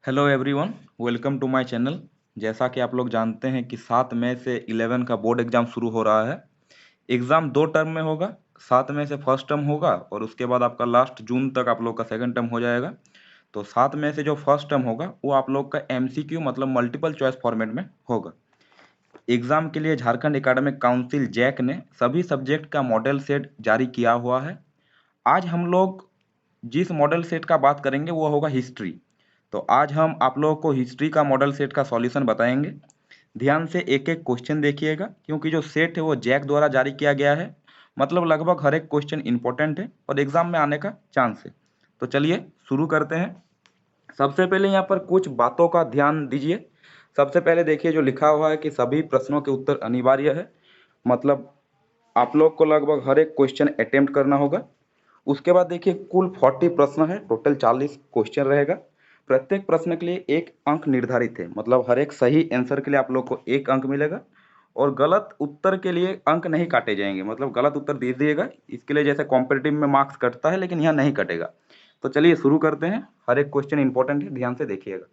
Hello everyone, welcome to my channel. जैसा कि आप लोग जानते हैं कि 7 मई से 11 का बोर्ड एग्ज़ाम शुरू हो रहा है। एग्ज़ाम 2 टर्म में होगा। 7 मई से फर्स्ट टर्म होगा और उसके बाद आपका लास्ट जून तक आप लोग का सेकंड टर्म हो जाएगा। तो 7 मई से जो फर्स्ट टर्म होगा वो आप लोग का एमसीक्यू मतलब मल्टीपल चॉइस फॉर्मेट में होगा। एग्ज़ाम के लिए झारखंड एकेडमिक काउंसिल जैक ने सभी सब्जेक्ट का मॉडल सेट जारी किया हुआ है। आज हम लोग जिस मॉडल सेट का बात करेंगे वो होगा हिस्ट्री। तो आज हम आप लोगों को हिस्ट्री का मॉडल सेट का सॉल्यूशन बताएंगे। ध्यान से एक एक क्वेश्चन देखिएगा क्योंकि जो सेट है वो जैक द्वारा जारी किया गया है। मतलब लगभग हर एक क्वेश्चन इंपॉर्टेंट है और एग्जाम में आने का चांस है। तो चलिए शुरू करते हैं। सबसे पहले यहाँ पर कुछ बातों का ध्यान दीजिए। सबसे पहले देखिए जो लिखा हुआ है कि सभी प्रश्नों के उत्तर अनिवार्य है। मतलब आप लोग को लगभग हर एक क्वेश्चन अटेम्प्ट करना होगा। उसके बाद देखिए कुल 40 प्रश्न है, टोटल 40 क्वेश्चन रहेगा। प्रत्येक प्रश्न के लिए 1 अंक निर्धारित है। मतलब हर एक सही आंसर के लिए आप लोग को 1 अंक मिलेगा और गलत उत्तर के लिए अंक नहीं काटे जाएंगे। मतलब गलत उत्तर दे दिएगा इसके लिए जैसे कॉम्पिटिटिव में मार्क्स कटता है, लेकिन यहाँ नहीं कटेगा। तो चलिए शुरू करते हैं। हर एक क्वेश्चन इंपॉर्टेंट है, ध्यान से देखिएगा।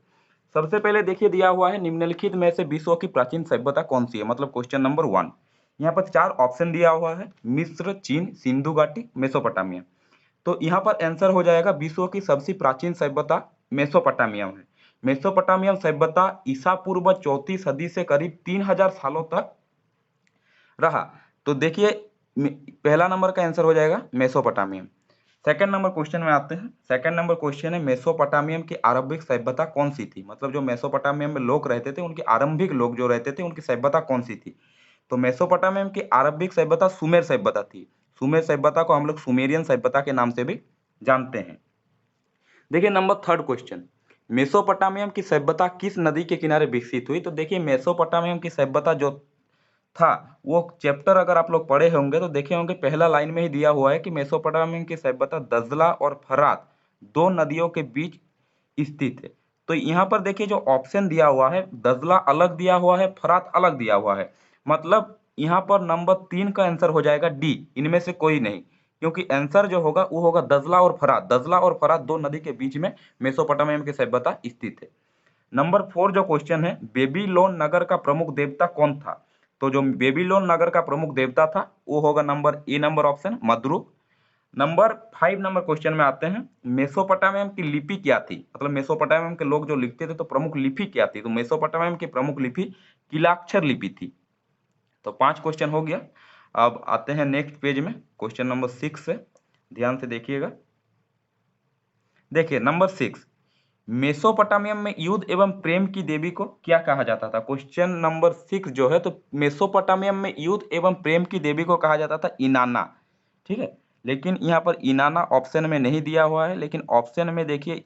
सबसे पहले देखिए दिया हुआ है निम्नलिखित में से विश्व की प्राचीन सभ्यता कौन सी है। मतलब क्वेश्चन नंबर 1। यहाँ पर 4 ऑप्शन दिया हुआ है, मिस्र, चीन, सिंधु घाटी, मेसोपोटामिया। तो यहाँ पर आंसर हो जाएगा विश्व की सबसे प्राचीन सभ्यता मेसोपोटामियम है। मेसोपोटामियम सभ्यता ईसा पूर्व 4वीं सदी से करीब 3000 सालों तक रहा। तो देखिए पहला नंबर का आंसर हो जाएगा मेसोपोटामियम। सेकंड नंबर क्वेश्चन में आते हैं। सेकंड नंबर क्वेश्चन है मेसोपोटामियम की आरंभिक सभ्यता कौन सी थी। मतलब जो मेसोपोटामियम में लोग रहते थे उनकी आरंभिक लोग जो रहते थे उनकी सभ्यता कौन सी थी। तो मेसोपोटामियम की आरंभिक सभ्यता सुमेर सभ्यता थी। सुमेर सभ्यता को हम लोग सुमेरियन सभ्यता के नाम से भी जानते हैं। देखिए नंबर थर्ड क्वेश्चन, मेसोपोटामियम की सभ्यता किस नदी के किनारे विकसित हुई। तो देखिए मेसोपोटामियम की सभ्यता जो था वो चैप्टर अगर आप लोग पढ़े होंगे तो देखे होंगे पहला लाइन में ही दिया हुआ है कि मेसोपोटामियम की सभ्यता दजला और फरात 2 नदियों के बीच स्थित है। तो यहाँ पर देखिए जो ऑप्शन दिया हुआ है दजला अलग दिया हुआ है, फरात अलग दिया हुआ है। मतलब यहाँ पर नंबर 3 का आंसर हो जाएगा डी, इनमें से कोई नहीं। क्योंकि आंसर जो होगा वो होगा दजला और फरात। दजला और फरात 2 नदी के बीच में मेसोपोटामियम की सभ्यता स्थित है। नंबर 4 जो क्वेश्चन है, बेबीलोन नगर का प्रमुख देवता कौन था। तो जो बेबीलोन नगर का प्रमुख देवता था वो होगा नंबर ए, नंबर ऑप्शन मद्रुक। नंबर 5 नंबर क्वेश्चन में आते हैं, मेसोपोटामियम की लिपि क्या थी। मतलब मेसोपोटामियम के लोग जो लिखते थे तो प्रमुख लिपि क्या थी। तो मेसोपोटामियम की प्रमुख लिपि किलाक्षर लिपि थी। तो 5 क्वेश्चन हो गया। अब आते हैं नेक्स्ट पेज में क्वेश्चन नंबर 6 से, ध्यान से देखिएगा। देखिए नंबर 6, मेसोपोटामियम में युद्ध एवं प्रेम की देवी को क्या कहा जाता था। क्वेश्चन नंबर 6 जो है तो मेसोपोटामियम में युद्ध एवं प्रेम की देवी को कहा जाता था इनाना। ठीक है, लेकिन यहाँ पर इनाना ऑप्शन में नहीं दिया हुआ है, लेकिन ऑप्शन में देखिए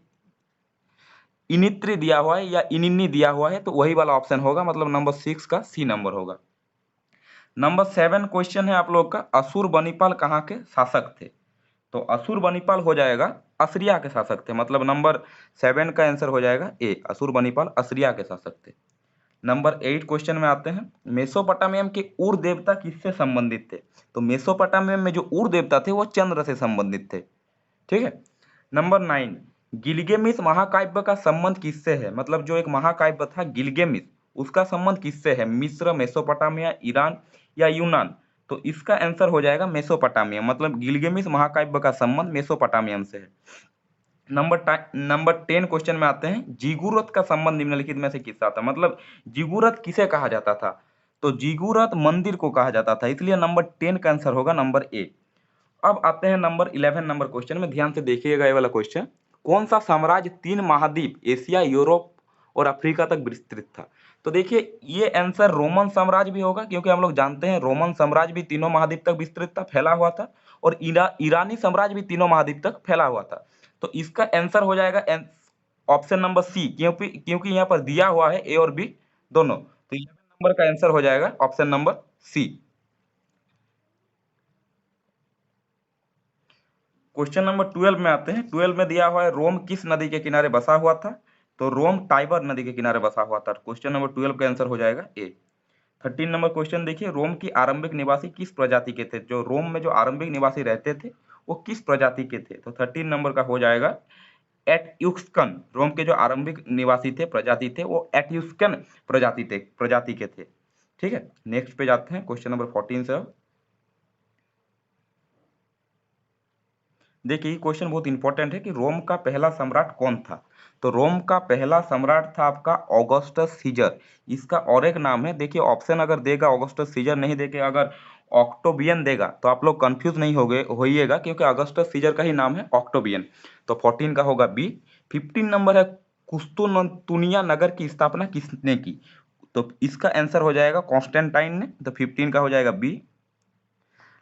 इनित्री दिया हुआ है या इनिन्नी दिया हुआ है, तो वही वाला ऑप्शन होगा। मतलब नंबर 6 का सी नंबर होगा। नंबर 7 क्वेश्चन है आप लोग का, असुर बनीपाल कहाँ के शासक थे। तो असुर बनीपाल हो जाएगा असरिया के शासक थे। मतलब नंबर 7 का आंसर हो जाएगा ए, असुर बनीपाल असरिया के शासक थे। नंबर 8 क्वेश्चन में आते हैं, मेसोपोटामियम के उर देवता किससे संबंधित थे। तो मेसोपोटामियम में जो उर देवता थे वो चंद्र से संबंधित थे। ठीक है। नंबर 9, गिलगेमिस महाकाव्य का संबंध किससे है। मतलब जो एक महाकाव्य था गिलगेमिस, उसका संबंध किससे है। मिस्र, मेसोपोटामिया, ईरान या यूनान। तो इसका आंसर हो जाएगा मेसोपोटामिया। मतलब गिलगेमिस महाकाव्य का संबंध मेसोपोटामियम से है। नंबर 10 क्वेश्चन में आते हैं, जिगुरत का संबंध निम्नलिखित में से किससे आता है। मतलब जिगुरत किसे कहा जाता था। तो जिगुरत मंदिर को कहा जाता था, इसलिए नंबर 10 का आंसर होगा नंबर ए। अब आते हैं नंबर 11 नंबर क्वेश्चन में, ध्यान से देखिएगा ये वाला क्वेश्चन। कौन सा साम्राज्य 3 महाद्वीप एशिया, यूरोप और अफ्रीका तक विस्तृत था। तो देखिए ये आंसर रोमन साम्राज्य भी होगा, क्योंकि हम लोग जानते हैं रोमन साम्राज्य भी तीनों महाद्वीप तक विस्तृत था, फैला हुआ था। और ईरानी साम्राज्य भी तीनों महाद्वीप तक फैला हुआ था। तो इसका आंसर हो जाएगा ऑप्शन नंबर सी, क्योंकि क्योंकि यहाँ पर दिया हुआ है ए और बी दोनों। तो 11 नंबर का आंसर हो जाएगा option number C. Question number 12 में आते हैं। 12 में दिया हुआ है, रोम किस नदी के किनारे बसा हुआ था। तो रोम टाइबर नदी के किनारे बसा हुआ था। क्वेश्चन नंबर 12 का आंसर हो जाएगा ए। 13 नंबर क्वेश्चन देखिए, रोम की आरंभिक निवासी किस प्रजाति के थे। जो रोम में जो आरंभिक निवासी रहते थे वो किस प्रजाति के थे। तो 13 नंबर का हो जाएगा एट्युस्कन, रोम के जो आरंभिक निवासी थे, प्रजाति थे, वो एट्युस्कन प्रजाति के थे। ठीक है, नेक्स्ट पे जाते हैं क्वेश्चन नंबर 14 से। अब देखिए, ये क्वेश्चन बहुत इंपॉर्टेंट है कि रोम का पहला सम्राट कौन था। तो रोम का पहला सम्राट था आपका ऑगस्टस सीजर। इसका और एक नाम है, देखिए ऑप्शन अगर देगा ऑगस्टस सीजर, नहीं देके अगर ऑक्टोबियन देगा तो आप लोग कंफ्यूज नहीं होइएगा, क्योंकि ऑगस्टस सीजर का ही नाम है ऑक्टोबियन। तो 14 का होगा बी। 15 नंबर है, कुस्तुनतुनिया नगर की स्थापना किसने की। तो इसका आंसर हो जाएगा कॉन्स्टेंटाइन ने। तो 15 का हो जाएगा बी।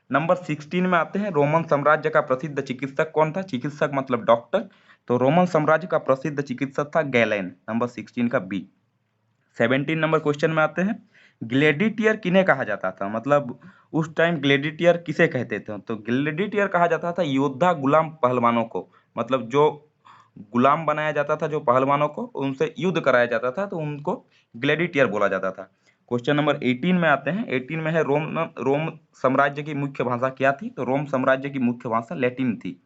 नंबर 16 में आते हैं, रोमन साम्राज्य का प्रसिद्ध चिकित्सक कौन था। चिकित्सक मतलब डॉक्टर। तो रोमन साम्राज्य का प्रसिद्ध चिकित्सक था गैलेन। नंबर 16 का बी। 17 नंबर क्वेश्चन में आते हैं, ग्लेडिटियर किन्हें कहा जाता था, मतलब उस टाइम ग्लेडिटियर किसे कहते थे। तो ग्लेडिटियर कहा जाता था योद्धा गुलाम पहलवानों को, मतलब जो गुलाम बनाया जाता था, जो पहलवानों को उनसे युद्ध कराया जाता था, तो उनको ग्लेडिटियर बोला जाता था। क्वेश्चन नंबर 18 में आते हैं। 18 में है, रोम साम्राज्य की मुख्य भाषा क्या थी। तो रोम साम्राज्य की मुख्य भाषा लैटिन थी।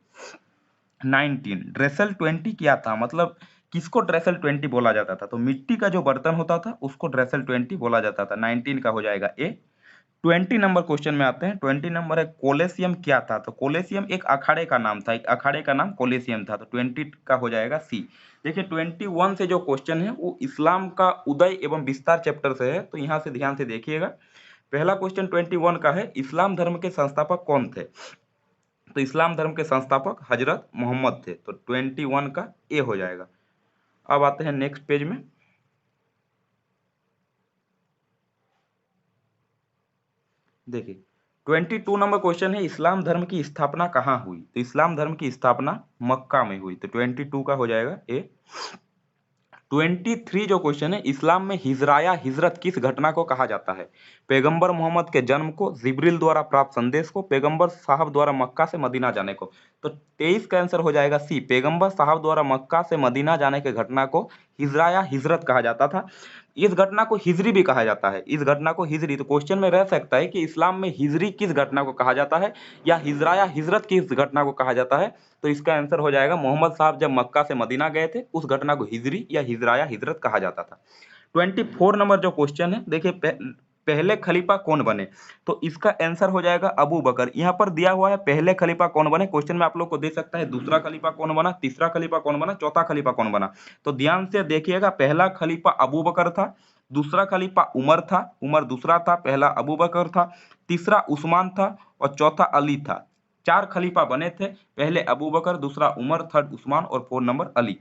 19 ड्रेसल 20 क्या था, मतलब किसको ड्रेसल 20 बोला जाता था। तो मिट्टी का जो बर्तन होता था उसको ड्रेसल 20 बोला जाता था। 19 का हो जाएगा ए। 20 नंबर क्वेश्चन में आते हैं। 20 नंबर है, कोलेसियम क्या था। तो कोलेसियम एक अखाड़े का नाम था, एक अखाड़े का नाम कोलेसियम था। तो 20 का हो जाएगा सी। देखिए 21 से जो क्वेश्चन है वो इस्लाम का उदय एवं विस्तार चैप्टर से है, तो यहाँ से ध्यान से देखिएगा। पहला क्वेश्चन 21 का है, इस्लाम धर्म के संस्थापक कौन थे। तो इस्लाम धर्म के संस्थापक हजरत मोहम्मद थे। तो 21 का ए हो जाएगा। अब आते हैं नेक्स्ट पेज में। देखिए 22 नंबर क्वेश्चन है, इस्लाम धर्म की स्थापना कहाँ हुई। तो इस्लाम धर्म की स्थापना मक्का में हुई। तो 22 का हो जाएगा ए। 23 जो क्वेश्चन है, इस्लाम में हिजराया हिजरत किस घटना को कहा जाता है। पैगंबर मोहम्मद के जन्म को, जिब्रील द्वारा प्राप्त संदेश को, पैगंबर साहब द्वारा मक्का से मदीना जाने को। तो 23 का आंसर हो जाएगा सी, पैगंबर साहब द्वारा मक्का से मदीना जाने के घटना को हिजराया हिजरत कहा जाता था। इस घटना को हिजरी भी कहा जाता है, इस घटना को हिजरी। तो क्वेश्चन में रह सकता है कि इस्लाम में हिजरी किस घटना को कहा जाता है, या हिजराया हिजरत किस घटना को कहा जाता है। तो इसका आंसर हो जाएगा, मोहम्मद साहब जब मक्का से मदीना गए थे उस घटना को हिजरी या हिजराया हिजरत कहा जाता था। 24 नंबर जो क्वेश्चन है, देखिए पहले खलीफा कौन बने। तो इसका आंसर हो जाएगा अबू बकर। यहाँ पर दिया हुआ है पहले खलीफा कौन बने, क्वेश्चन में आप लोग को दे सकता है दूसरा खलीफा कौन बना, तीसरा खलीफा कौन बना, चौथा खलीफा कौन बना। तो ध्यान से देखिएगा, पहला खलीफा अबू बकर था, दूसरा खलीफा उमर था, उमर दूसरा था, पहला अबू बकर था, तीसरा उस्मान था और चौथा अली था। चार खलीफा बने थे, पहले अबू बकर, दूसरा उमर, थर्ड उस्मान और फोर्थ नंबर अली।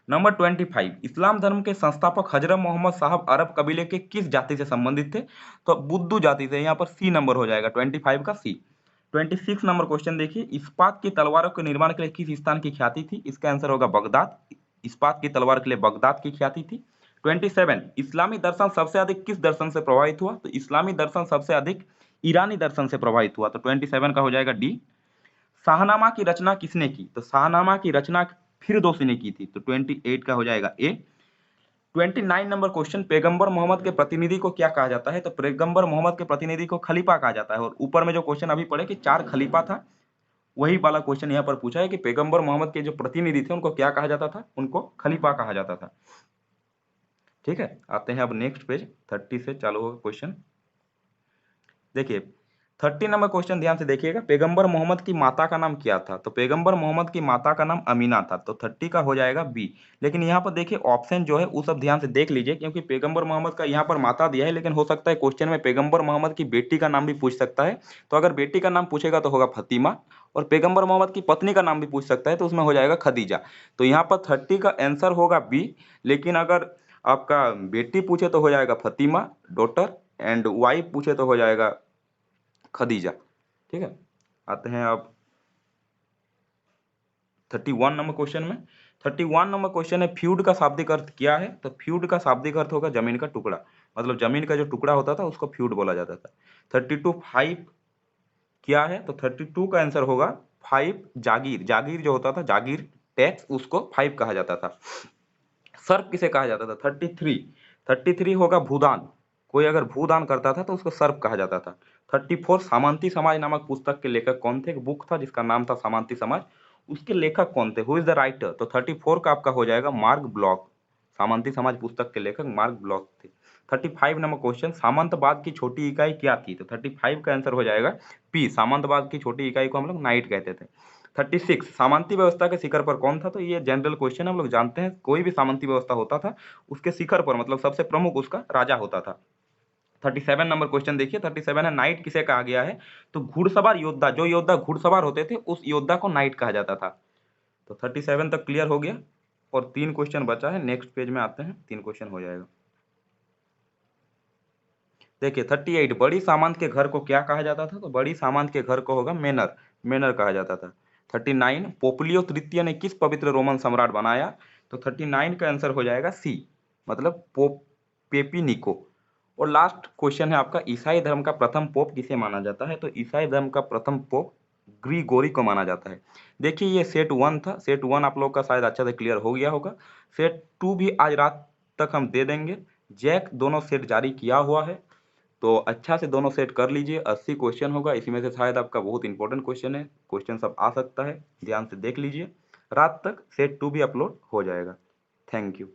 नंबर 25, इस्लाम धर्म के संस्थापक हजरत मोहम्मद साहब अरब कबीले के किस जाति से संबंधित थे। तो बुद्दू जाति से। यहाँ पर सी नंबर हो जाएगा 25 का सी। 26 नंबर क्वेश्चन देखिए, इस्पात की तलवारों के निर्माण के लिए किस स्थान की ख्याति थी। इसका आंसर होगा बगदाद। इस्पात की तलवार के लिए बगदाद की ख्याति थी। 27, इस्लामी दर्शन सबसे अधिक किस दर्शन से प्रभावित हुआ। तो इस्लामी दर्शन सबसे अधिक ईरानी दर्शन से प्रभावित हुआ। तो 27 का हो जाएगा डी। शाहनामा की रचना किसने की। तो शाहनामा की रचना फिरदौसी ने की थी। तो 28 का हो जाएगा ए। 29 नंबर क्वेश्चन, पैगंबर मोहम्मद के प्रतिनिधि को क्या कहा जाता है। तो पैगंबर मोहम्मद के प्रतिनिधि को खलीफा कहा जाता है। और ऊपर में जो क्वेश्चन अभी पढ़े कि 4 खलीफा था, वही वाला क्वेश्चन यहाँ पर पूछा है कि पैगंबर मोहम्मद के जो प्रतिनिधि थे उनको क्या कहा जाता था, उनको खलीफा कहा जाता था। ठीक है, आते हैं अब नेक्स्ट पेज। 30 से चालू होगा क्वेश्चन। देखिए 30 नंबर क्वेश्चन ध्यान से देखिएगा, पैगंबर मोहम्मद की माता का नाम क्या था। तो पैगंबर मोहम्मद की माता का नाम अमीना था। तो 30 का हो जाएगा बी। लेकिन यहाँ पर देखिए ऑप्शन जो है वो सब ध्यान से देख लीजिए, क्योंकि पैगंबर मोहम्मद का यहाँ पर माता दिया है, लेकिन हो सकता है क्वेश्चन में पैगंबर मोहम्मद की बेटी का नाम भी पूछ सकता है। तो अगर बेटी का नाम पूछेगा तो होगा फतीमा, और पैगंबर मोहम्मद की पत्नी का नाम भी पूछ सकता है, तो उसमें हो जाएगा खदीजा। तो यहाँ पर 30 का आंसर होगा बी। लेकिन अगर आपका बेटी पूछे तो हो जाएगा फतीमा डॉटर, एंड वाइफ पूछे तो हो जाएगा खदीजा। ठीक है, आते हैं अब 31 नंबर क्वेश्चन में। 31 नंबर क्वेश्चन है, फ्यूड का शाब्दिक अर्थ क्या है। तो फ्यूड का शाब्दिक अर्थ होगा जमीन का टुकड़ा, मतलब जमीन का जो टुकड़ा होता था उसको फ्यूड बोला जाता था। 32 फाइव क्या है। तो 32 का आंसर होगा 5 जागीर। जागीर जो होता था, जागीर टैक्स, उसको 5 कहा जाता था। सर्प किसे कहा जाता था। 33 होगा भूदान। कोई अगर भूदान करता था तो उसको सर्प कहा जाता था। 34 सामंती समाज नामक पुस्तक के लेखक कौन थे। एक बुक था जिसका नाम था सामंती समाज, उसके लेखक कौन थे, हु इज द राइटर, तो 34 का आपका हो जाएगा मार्क ब्लॉक, सामंती समाज पुस्तक के लेखक मार्क ब्लॉक थे। 35 नंबर क्वेश्चन, सामंतवाद की छोटी इकाई क्या थी, तो 35 का आंसर हो जाएगा पी, सामंतवाद की छोटी इकाई को हम लोग नाइट कहते थे। 36 सामंती व्यवस्था के शिखर पर कौन था, तो ये जनरल क्वेश्चन हम लोग जानते हैं, कोई भी सामंती व्यवस्था होता था उसके शिखर पर मतलब सबसे प्रमुख उसका राजा होता था। 37 नंबर क्वेश्चन देखिए, 37 है नाइट किसे कहा गया है, तो घुड़सवार योद्धा, जो योद्धा घुड़सवार होते थे उस योद्धा को नाइट कहा जाता था। तो 37 तक क्लियर हो गया और 3 क्वेश्चन बचा है, नेक्स्ट पेज में आते हैं, 3 क्वेश्चन हो जाएगा। देखिए 38 बड़ी सामंत के घर को क्या कहा जाता था, तो बड़ी सामंत के घर को होगा मेनर, मेनर कहा जाता था। 39 पोप्लियो तृतीय ने किस पवित्र रोमन सम्राट बनाया, तो 39 का आंसर हो जाएगा सी, मतलब पोप पेपिनिको। और लास्ट क्वेश्चन है आपका, ईसाई धर्म का प्रथम पोप किसे माना जाता है, तो ईसाई धर्म का प्रथम पोप ग्रीगोरी को माना जाता है। देखिए ये सेट 1 था, सेट 1 आप लोग का शायद अच्छा से क्लियर हो गया होगा, सेट 2 भी आज रात तक हम दे देंगे, जैक दोनों सेट जारी किया हुआ है, तो अच्छा से दोनों सेट कर लीजिए। 80 क्वेश्चन होगा, इसी में से शायद आपका बहुत इंपॉर्टेंट क्वेश्चन है, क्वेश्चन सब आ सकता है, ध्यान से देख लीजिए, रात तक सेट 2 भी अपलोड हो जाएगा। Thank you.